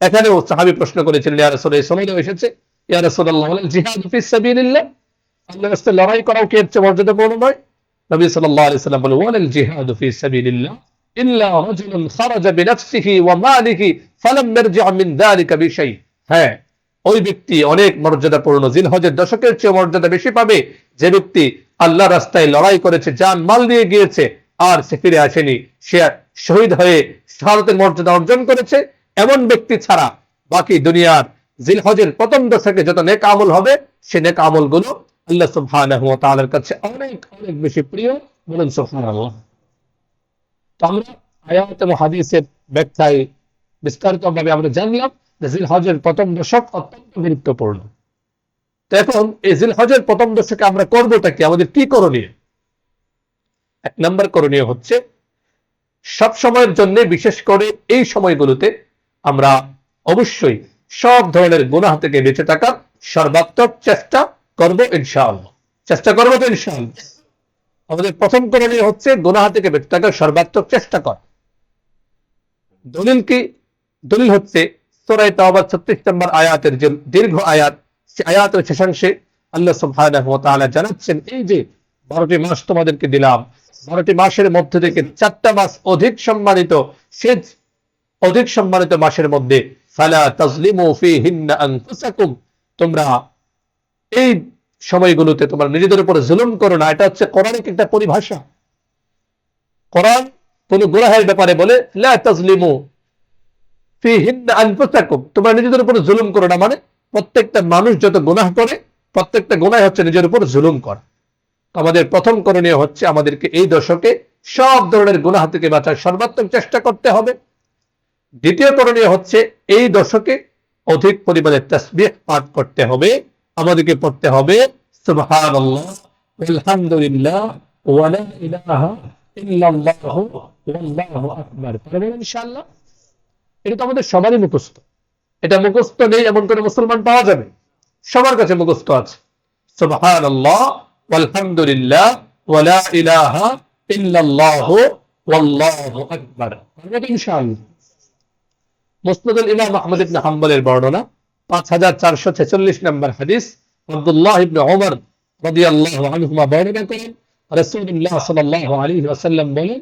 [SPEAKER 1] এখানেও সাহাবী প্রশ্ন করেছিলেন, ইয়া রাসূল, এই সময়ও এসেছে, ইয়া রাসূলুল্লাহ, বলেন জিহাদ ফি সাবিলিল্লাহ, আল্লাহর রাস্তায় লড়াই করাও কি এর চেয়ে মর্যাদাপূর্ণ নয়? নবী সাল্লাল্লাহু আলাইহি সাল্লাম বলেন, ওয়ালাল জিহাদু ফি সাবিলিল্লাহ ইল্লা রাজুলুন খারাজা বিনাফসিহি ওয়া মালিহি ফালাম ইয়ারজি' মিন যালিকা বিশাই। হ্যাঁ, ওই ব্যক্তি অনেক মর্যাদাপূর্ণ, জিলহজের দশকের চেয়ে মর্যাদা বেশি পাবে যে ব্যক্তি আল্লাহর রাস্তায় লড়াই করেছে, জান মাল দিয়ে গিয়েছে, আর সে ফিরে আসেনি, সে শহীদ হয়ে শাহাদাতের মর্যাদা অর্জন করেছে। এমন ব্যক্তি ছাড়া বাকি দুনিয়ার জিলহজের প্রথম দশকে যত নেক আমল হবে, সে নেক আমলগুলো আল্লাহ সুবহানাহু ওয়া তাআলার কাছে অনেক অনেক বেশি প্রিয়। বলেন সুবহানাল্লাহ। তো আমরা আয়াত এবং হাদিসের ব্যাখ্যায় বিস্তারিতভাবে আমরা জানলাম যে জিলহজের প্রথম দশক অত্যন্ত গুরুত্বপূর্ণ। তো এখন এই জিলহজের প্রথম দশকে আমরা করবোটা কি, আমাদের কি করণীয়? এক নম্বর করণীয় হচ্ছে সব সময়ের জন্য, বিশেষ করে এই সময়গুলোতে আমরা অবশ্যই সব ধরনের গুনাহ থেকে বেঁচে থাকার সর্বাত্মক চেষ্টা করব ইনশাআল্লাহ। চেষ্টা করবো তো ইনশাআল্লাহ। আমাদের প্রথম করণীয় হচ্ছে গুনাহ থেকে বেঁচে থাকার সর্বাত্মক চেষ্টা করা। দলিল কি? দলিল হচ্ছে সূরা তাওবা 36 নম্বর আয়াতের যে দীর্ঘ আয়াত, সেই আয়াতের শেষাংশে আল্লাহ সুবহানাহু ওয়া তাআলা জানাচ্ছেন, এই যে 12টি মাস তোমাদেরকে দিলাম, 12টি মাসের মধ্যে থেকে 4টা মাস অধিক সম্মানিত, সে অধিক সম্মানিত মাসের মধ্যে ফালা তাজলিমু ফীহিন্না আনফুসাকুম, তোমরা এই সময়গুলোতে তোমরা নিজেদের উপর জুলুম করো না। এটা হচ্ছে কোরআনিক একটা পরিভাষা। কোরআন কোন গুনাহের ব্যাপারে বলে লা তাজলিমু ফীহিন্না আনফুসাকুম, তোমরা নিজেদের উপর জুলুম করো না, মানে প্রত্যেকটা মানুষ যত গুনাহ করে, প্রত্যেকটা গুনাহ হচ্ছে নিজের উপর জুলুম করা। আমাদের প্রথম করণীয় হচ্ছে আমাদেরকে এই দশকে সব ধরনের গুনাহ থেকে বাঁচার সর্বাত্মক চেষ্টা করতে হবে। দ্বিতীয় করণীয় হচ্ছে এই দশকে অধিক পরিমাণে তাসবিহ পাঠ করতে হবে। আমাদেরকে পড়তে হবে সুবহানাল্লাহ আলহামদুলিল্লাহ ওয়া লা ইলাহা ইল্লাল্লাহু ওয়াল্লাহু আকবার। পারবেন ইনশাআল্লাহ? এটা তো আমাদের সবারই মুখস্থ। এটা মুখস্থ নেই এমন কোন মুসলমান পাওয়া যাবে? সবার কাছে মুখস্থ আছে সুবহানাল্লাহ আলহামদুলিল্লাহ ওয়া লা ইলাহা ইল্লাল্লাহু ওয়াল্লাহু আকবার। পারবেন ইনশাআল্লাহ? মুসনাদুল ইমাম আহমদ ইবনে হাম্বলের বর্ণনা 5446 নম্বর হাদিস, আব্দুল্লাহ ইবনে ওমর রাদিয়াল্লাহু আনহুমা বর্ণনা করেন, রাসূলুল্লাহ সাল্লাল্লাহু আলাইহি ওয়াসাল্লাম বলেন,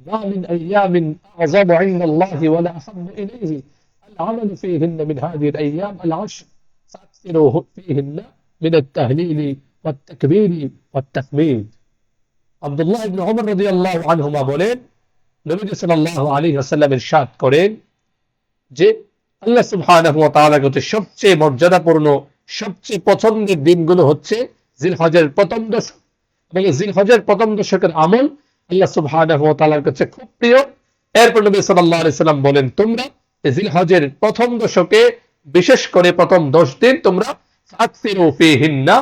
[SPEAKER 1] মা মিন আইয়ামিন আযাবু ইনদাল্লাহি ওয়া লা আহাব্বু ইলাইহি আল-আমালু ফীহিন্না মিন হাযিহিল আইয়াম আল-'আশর ফাকসিরু ফীহিন্না মিন আত-তাহলিল ওয়াত-তাকবীর ওয়াত-তাহমীদ। আব্দুল্লাহ ইবনে ওমর রাদিয়াল্লাহু আনহুমা বলেন, নবী সাল্লাল্লাহু আলাইহি ওয়াসাল্লাম ইরশাদ করেন যে আল্লাহ সুবহানাহু ওয়া তাআলার কাছে সবচেয়ে মর্যাদাপূর্ণ, সবচেয়ে পছন্দের দিনগুলো হচ্ছে জিলহজের প্রথম দশক এবং জিলহজের প্রথম দশকের আমল আল্লাহ সুবহানাহু ওয়া তাআলার কাছে খুব প্রিয়। এরপর নবী সাল্লাল্লাহু আলাইহি সাল্লাম বলেন, তোমরা জিলহজের প্রথম দশকে বিশেষ করে প্রথম 10 দিন তোমরা ফাকসিরু ফীহিন্না,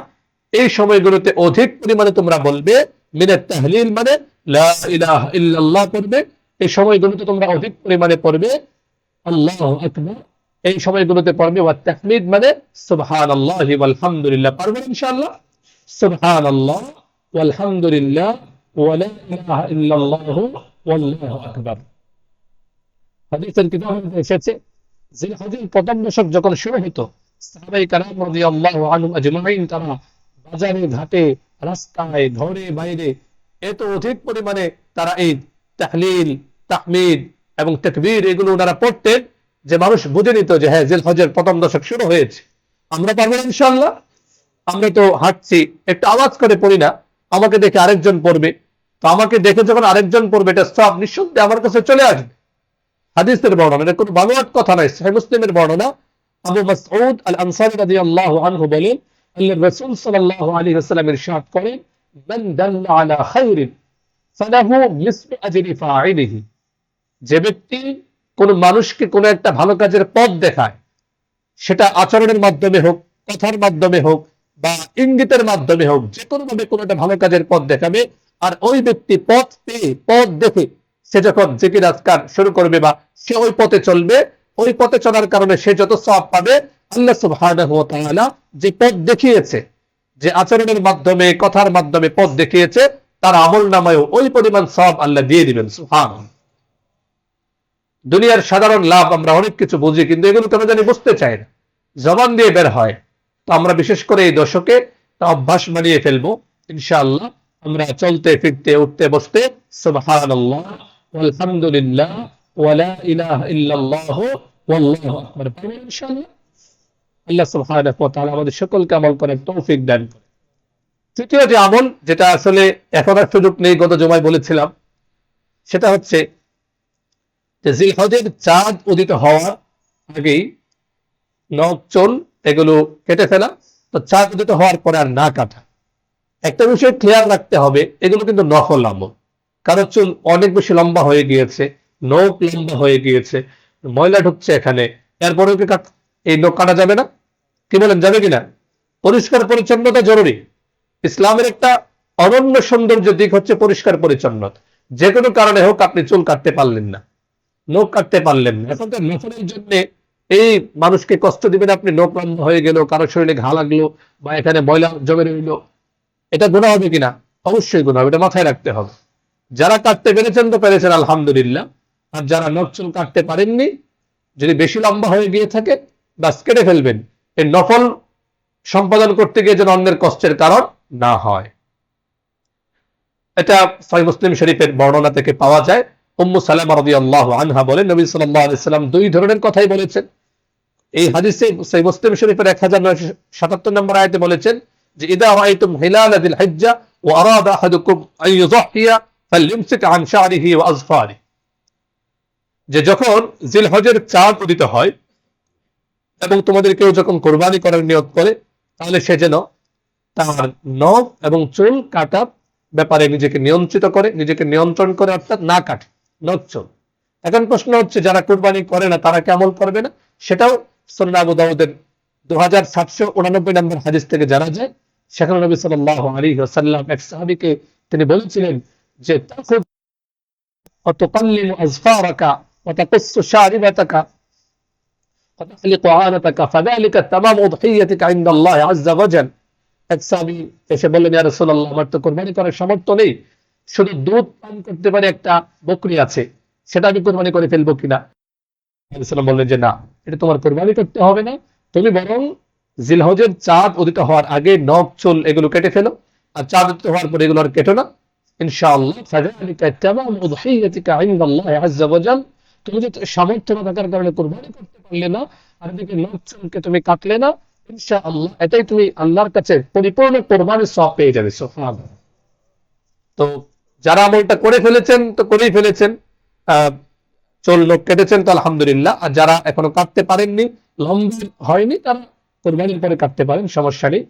[SPEAKER 1] এই সময়গুলোতে অধিক পরিমাণে তোমরা বলবে মিনাত তাহলিল মানে লা ইলাহা ইল্লাল্লাহ পড়বে। এই সময়গুলোতে তোমরা অধিক পরিমাণে পড়বে আল্লাহু আকবার, এই সময়গুলোতে পড়বে ওয়া তাহমিদ মানে সুবহানাল্লাহি ওয়াল হামদুলিল্লাহ। পারবেন ইনশাআল্লাহ? সুবহানাল্লাহ ওয়াল হামদুলিল্লাহ ওয়া লা ইলাহা ইল্লাল্লাহু ওয়াল্লাহু আকবার। হাদিসের কিতাবে এসেছে জিলহজের প্রথম দশক যখন শুরু হতো, সাহাবায়ে কেরাম রাদিয়াল্লাহু আনহুম আজমাইন তারা বাজারে ঘাটে রাস্তায় ঘরে বাইরে এত অধিক পরিমাণে তারা এই তাহলিল তাহমিদ এবং তাকবীর এগুলো ওনারা পড়তেন যে মানুষ বুঝে নিত যে হ্যাঁ জিলহজের প্রথম দশক শুরু হয়েছে। আমরা পারবো ইনশাআল্লাহ? আমরা তো হাঁটছি, একটু আওয়াজ করে পড়ি না, আমাকে দেখে আরেকজন পড়বে, তো আমাকে দেখে যখন আরেকজন পড়বে এটা সব নিঃসন্দেহে আমার কাছে চলে আসবে। হাদিসের বর্ণনা, এটা কোনো বানোয়াট কথা নয়, সহিহ মুসলিমের বর্ণনা। আবু মাসউদ আল আনসারী রাদিয়াল্লাহু আনহু বলেন, আল্লাহর রাসূল সাল্লাল্লাহু আলাইহি ওয়াসাল্লাম ইরশাদ করেন, মান দাল্লা আলা খায়রিন ফালাহু মিসলু আজরি ফাইলিহি, যে ব্যক্তি কোন মানুষকে কোন একটা ভালো কাজের পথ দেখায়, সেটা আচরণের মাধ্যমে হোক, কথার মাধ্যমে হোক বা ইঙ্গিতের মাধ্যমে হোক, যে কোনো ভাবে কোনো একটা ভালো কাজের পথ দেখাবে, আর ওই ব্যক্তি পথ পেয়ে পথ দেখে সে যখন জিকির আজকার শুরু করবে বা সে ওই পথে চলবে, ওই পথে চলার কারণে সে যত সওয়াব পাবে, আল্লাহ সুবহানাহু ওয়া তাআলা যে পথ দেখিয়েছে, যে আচরণের মাধ্যমে কথার মাধ্যমে পথ দেখিয়েছে, তার আমল নামায়ও ওই পরিমাণ সওয়াব আল্লাহ দিয়ে দিবেন। সুবহানাল্লাহ। দুনিয়ার সাধারণ লাভ আমরা অনেক কিছু বুঝি, কিন্তু এগুলো কেন জানি বুঝতে চাই না, জবান দিয়ে বের হয়। তো আমরা বিশেষ করে এই দশকে অভ্যাস বানিয়ে ফেলবো ইনশাআল্লাহ। আমরা চলতে ফিরতে উঠতে বসতে সুবহানাল্লাহ আলহামদুলিল্লাহ ওয়া লা ইলাহা ইল্লাল্লাহু ওয়াল্লাহু আকবার পড়ব ইনশাআল্লাহ। আল্লাহ সুবহানাহু ওয়া তাআলা আমাদের সকলকে আমল করার তৌফিক দান করেন। তৃতীয় যে আমল, যেটা আসলে এখন আর সুযোগ নেই, গত জুমায় বলেছিলাম, সেটা হচ্ছে যে জিলহজের চাঁদ উদিত হওয়ার আগেই নখ চুল এগুলো কেটে ফেলা। তো চাঁদ উদিত হওয়ার পরে আর না কাটা। একটা বিষয় খেয়াল রাখতে হবে, এগুলো কিন্তু নফল আমল। কারো চুল অনেক বেশি লম্বা হয়ে গিয়েছে, নখ লম্বা হয়ে গিয়েছে, ময়লা ঢুকছে এখানে, এরপরেও কি এই নখ কাটা যাবে না? কি বলেন, যাবে কিনা? পরিষ্কার পরিচ্ছন্নতা জরুরি। ইসলামের একটা অনন্য সৌন্দর্য দিক হচ্ছে পরিষ্কার পরিচ্ছন্নতা। যে কোনো কারণে হোক আপনি চুল কাটতে পারলেন না, নখ কাটতে পারলেন না, এখন তো নফলের জন্য এই মানুষকে কষ্ট দিবেন, আপনি নখ লম্বা হয়ে গেল, কারো শরীরে ঘা লাগলো বা এখানে ময়লা জমে রইল, এটা গুনাহ হবে কিনা? অবশ্যই গুনাহ হবে, এটা মাথায় রাখতে হবে। যারা কাটতে পেরেছেন তো পেরেছেন আলহামদুলিল্লাহ, আর যারা নখ চুল কাটতে পারেননি, যদি বেশি লম্বা হয়ে গিয়ে থাকে বাস কেটে ফেলবেন। এই নফল সম্পাদন করতে গিয়ে যেন অন্যের কষ্টের কারণ না হয়। এটা সহিহ মুসলিম শরীফের বর্ণনা থেকে পাওয়া যায়। উম্মু সালামা রাদিয়াল্লাহু আনহা বলেন, নবী সাল্লাল্লাহু আলাইহি সাল্লাম দুই ধরনের কথাই বলেছেন। এই হাদিসে সহিহ মুসলিম শরীফের 1977 নম্বর আয়াতে বলেছেন যে ইদা রাআইতুম হিলাল যিল হিজ্জা ওয়া আরাদা আহাদুকুম আন ইউযহিয়া ফালইমসিক আন শা'রিহি ওয়া আযফারিহি, যে যখন জিলহজের চাঁদ উদিত হয় এবং তোমাদের কেউ যখন কুরবানি করার নিয়ত করে, তাহলে সে যেন তার নখ এবং চুল কাটার ব্যাপারে নিজেকে নিয়ন্ত্রিত করে, নিজেকে নিয়ন্ত্রণ করে, অর্থাৎ না কাটে নখ চুল। এখন প্রশ্ন হচ্ছে, যারা কুরবানি করে না তারা কি আমল করবে না? সেটাও সুনান আবু দাউদের 2789 নম্বর হাদিস থেকে জানা যায়। সেখানে নবী সাল্লাল্লাহু আলাইহি ওয়াসাল্লাম এক সাহাবীকে তিনি বলেছিলেন যে তাখুদ ওয়া তুকাল্লিমু আযফারাকা ওয়া তাকুসসু শারিবাতাকা ওয়া তাহলিকু আনাতাকা ফাযালিকা তামামু উদহিয়াতিকা ইনদাল্লাহি আযজা ওয়া জাল। এক সাহাবী এসে বললেন, ইয়া রাসূলুল্লাহ, আমার তো কুরবানি করার সামর্থ্য নেই, শুধু দুধ পান করতে পারে একটা বকরি আছে, সেটা আমি কুরবানি করে ফেলবো কিনা? রাসূলুল্লাহ বললেন যে না, এটা তোমার কুরবানি করতে হবে না, তুমি বরং জিলহজের চাঁদ উদিত হওয়ার আগে নখ চুল এগুলো কেটে ফেলো, আর চাঁদ উদিত হওয়ার পরে এগুলো আর কেটো না, ইনশাআল্লাহ ফাযালিকা তামামু উদহিয়াতিকা ইনদাল্লাহি আযজা ওয়া জাল। তুমি যে সামর্থ্য না থাকার কারণে কুরবানি করতে পারলে না, আর এদিকে নখ চুলকে তুমি কাটলে না, ইনশাআল্লাহ এটাই তুমি আল্লাহর কাছে পরিপূর্ণ কুরবানির সওয়াব পেয়ে যাবে। সুবহানাল্লাহ। তো যারা আমলটা করে ফেলেছেন তো করেই ফেলেছেন, চুল নখ কেটেছেন তো আলহামদুলিল্লাহ, আর যারা এখনো কাটতে পারেননি, লম্বা হয়নি, তারা কুরবানির পরে কাটতে পারেন, সমস্যা নেই।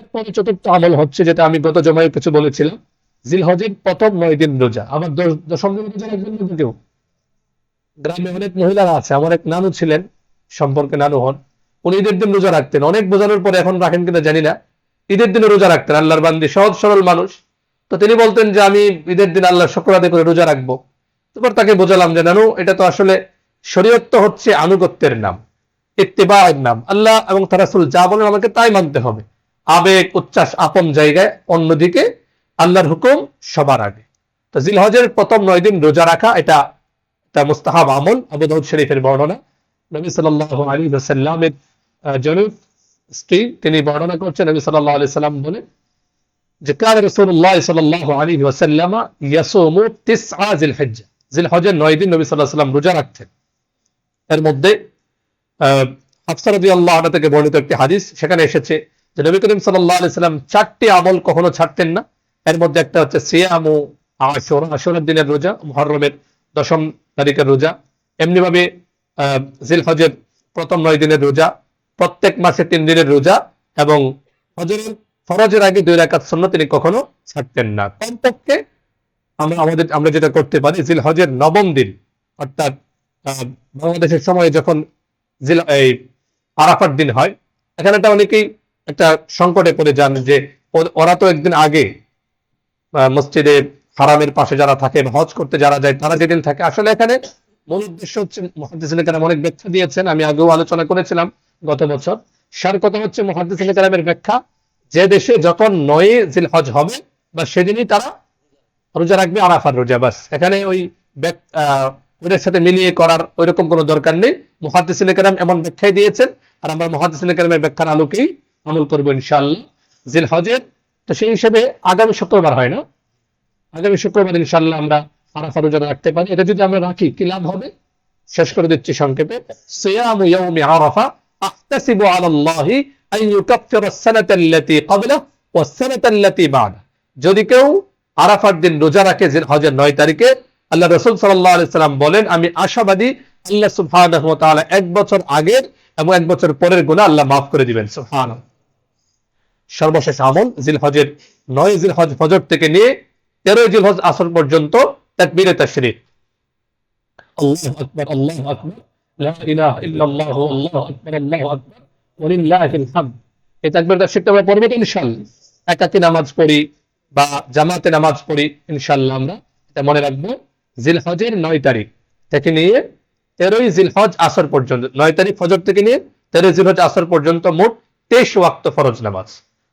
[SPEAKER 1] এরপরে চতুর্থ আমল হচ্ছে, যেটা আমি গত জমায় কিছু বলেছিলাম, জিলহজের প্রথম 9 দিন রোজা। আবার দশম দিন রোজা রাখবেন না কেউ। গ্রামে অনেক মহিলারা আছে, আমার এক নানু ছিলেন, সম্পর্কে নানু হন, উনি ঈদের দিন রোজা রাখতেন। অনেক বোঝানোর পরে, এখন রাখেন কিনা জানি না, ঈদের দিনে রোজা রাখতেন। আল্লাহর বান্দি, সহজ সরল মানুষ। তো তিনি বলতেন যে আমি ঈদের দিন আল্লাহর শুকর আদায় করে রোজা রাখবো। তারপর তাকে বোঝালাম যে নানু, এটা তো আসলে শরীয়ত তো হচ্ছে আনুগত্যের নাম, ইত্তেবায়ের নাম। আল্লাহ এবং তার রাসূল যা বলেন আমাকে তাই মানতে হবে। আবেগ উচ্ছ্বাস আপন জায়গায়, অন্যদিকে আল্লাহর হুকুম সবার আগে। তো জিলহজের প্রথম 9 দিন রোজা রাখা, এটা মুস্তাহাব আমল। আবু দাউদ শরীফের বর্ণনা, নবী সাল্লাল্লাহু আলাইহি ওয়াসাল্লামের জনৈক স্ত্রী, তিনি বর্ণনা করছেন, নবী সাল্লাল্লাহু আলাইহি সাল্লাম বলেন যে কান রাসূলুল্লাহ সাল্লাল্লাহু আলাইহি ওয়াসাল্লাম ইয়াসুমু 9 জিলহিজ্জা, জিলহজের 9 দিন নবী সাল্লাল্লাহু আলাইহি সাল্লাম রোজা রাখতেন। এর মধ্যে হাফসা রাদিয়াল্লাহু আনহা থেকে বর্ণিত একটি হাদিস, সেখানে এসেছে যে নবী করিম সাল্লাল্লাহু আলাইহি সাল্লাম 4টি আমল কখনো ছাড়তেন না। এর মধ্যে একটা হচ্ছে সিয়ামু আশুরা, আশুরার দিনের রোজা, মুহররমের 10ম তারিখের রোজা। এমনি ভাবে জিলহজের প্রথম 9 দিনের রোজা, প্রত্যেক মাসে 3 দিনের রোজা, এবং ফরজের আগে 2 রাকাত সুন্নাত তিনি কখনো ছাড়তেন না। কমপক্ষে আমরা যেটা করতে পারি, জিলহজের 9ম দিন, অর্থাৎ বাংলাদেশের সময় যখন আরাফার দিন হয়, এখানে অনেকেই একটা সংকটে পড়ে যান যে ওরা তো একদিন আগে মসজিদে হারামের পাশে যারা থাকে, হজ করতে যারা যায়, তারা যেদিন থাকে। আসলে এখানে মূল উদ্দেশ্য হচ্ছে, মুহাদ্দিসিনে কেরাম অনেক ব্যাখ্যা দিয়েছেন, আমি আগেও আলোচনা করেছিলাম গত বছর। সার কথা হচ্ছে, মুহাদ্দিসিনে কেরামের ব্যাখ্যা, যে দেশে যখন 9 জিলহজ হবে বা সেদিনই তারা রোজা রাখবে, আরাফার রোজা। বাস, এখানে ওই ওদের সাথে মিলিয়ে করার ওইরকম কোনো দরকার নেই। মুহাদ্দিসিনে কেরাম এমন ব্যাখ্যাই দিয়েছেন, আর আমরা মুহাদ্দিসিনে কেরামের ব্যাখ্যার আলোকেই আমল করবো ইনশাআল্লাহ। জিলহজের তো সেই হিসেবে আগামী শুক্রবার হয় না, আগামী শুক্রবার ইনশাআল্লাহ আমরা আরাফা রোজা রাখতে পারি। এটা যদি আমরা রাখি কি লাভ হবে, শেষ করে দিচ্ছি সংক্ষেপে। সিয়ামু ইয়াউমি আরাফা আহতাসিবু আলাল্লাহি আন ইউকাফিরা আস-সানাতা আল্লাতী ক্বাবলাহু ওয়াস-সানাতা আল্লাতী বা'দাহু। যদি কেউ আরাফার দিন রোজা রাখে জিলহজের 9 তারিখে, আল্লাহ রাসূল সাল্লাল্লাহু আলাইহি সাল্লাম বলেন, আমি আশাবাদী আল্লাহ সুবহানাহু ওয়া তাআলা 1 বছর আগের এবং 1 বছর পরের গুনাহ আল্লাহ মাফ করে দিবেন। সুবহানাল্লাহ। সর্বশেষ আমল, জিলহজের 9 জিলহজ ফজর থেকে নিয়ে 13 জিলহজ আসর পর্যন্ত তাকবীরে তাশরীক, আল্লাহু আকবার আল্লাহু আকবার, লা ইলাহা ইল্লাল্লাহ আল্লাহু আকবার আল্লাহু আকবার ওয়া লিল্লাহিল হামদ। এই তাকবীর তাশরীকটা আমরা পড়ব তো ইনশাআল্লাহ। একাকী নামাজ পড়ি বা জামাতে নামাজ পড়ি ইনশাআল্লাহ, আমরা এটা মনে রাখবো। জিলহজের 9 তারিখ থেকে নিয়ে 13 জিলহজ আসর পর্যন্ত, 9 তারিখ ফজর থেকে নিয়ে 13 জিলহজ আসর পর্যন্ত মোট 23 ওয়াক্ত ফরজ নামাজ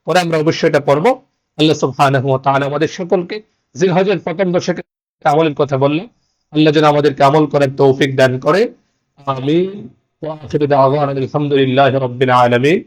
[SPEAKER 1] পরে আমরা অবশ্যই এটা পড়বো। আল্লাহ সুবহানাহু ওয়া তাআলা আমাদের সকলকে জিলহজের প্রথম দশকে আমলের কথা বললাম, আল্লাহ যেন আমাদেরকে আমল করার তৌফিক দান করে। আমিন। ওয়া আখিরু দাওয়ানা আলহামদুলিল্লাহি রাব্বিল আলামিন।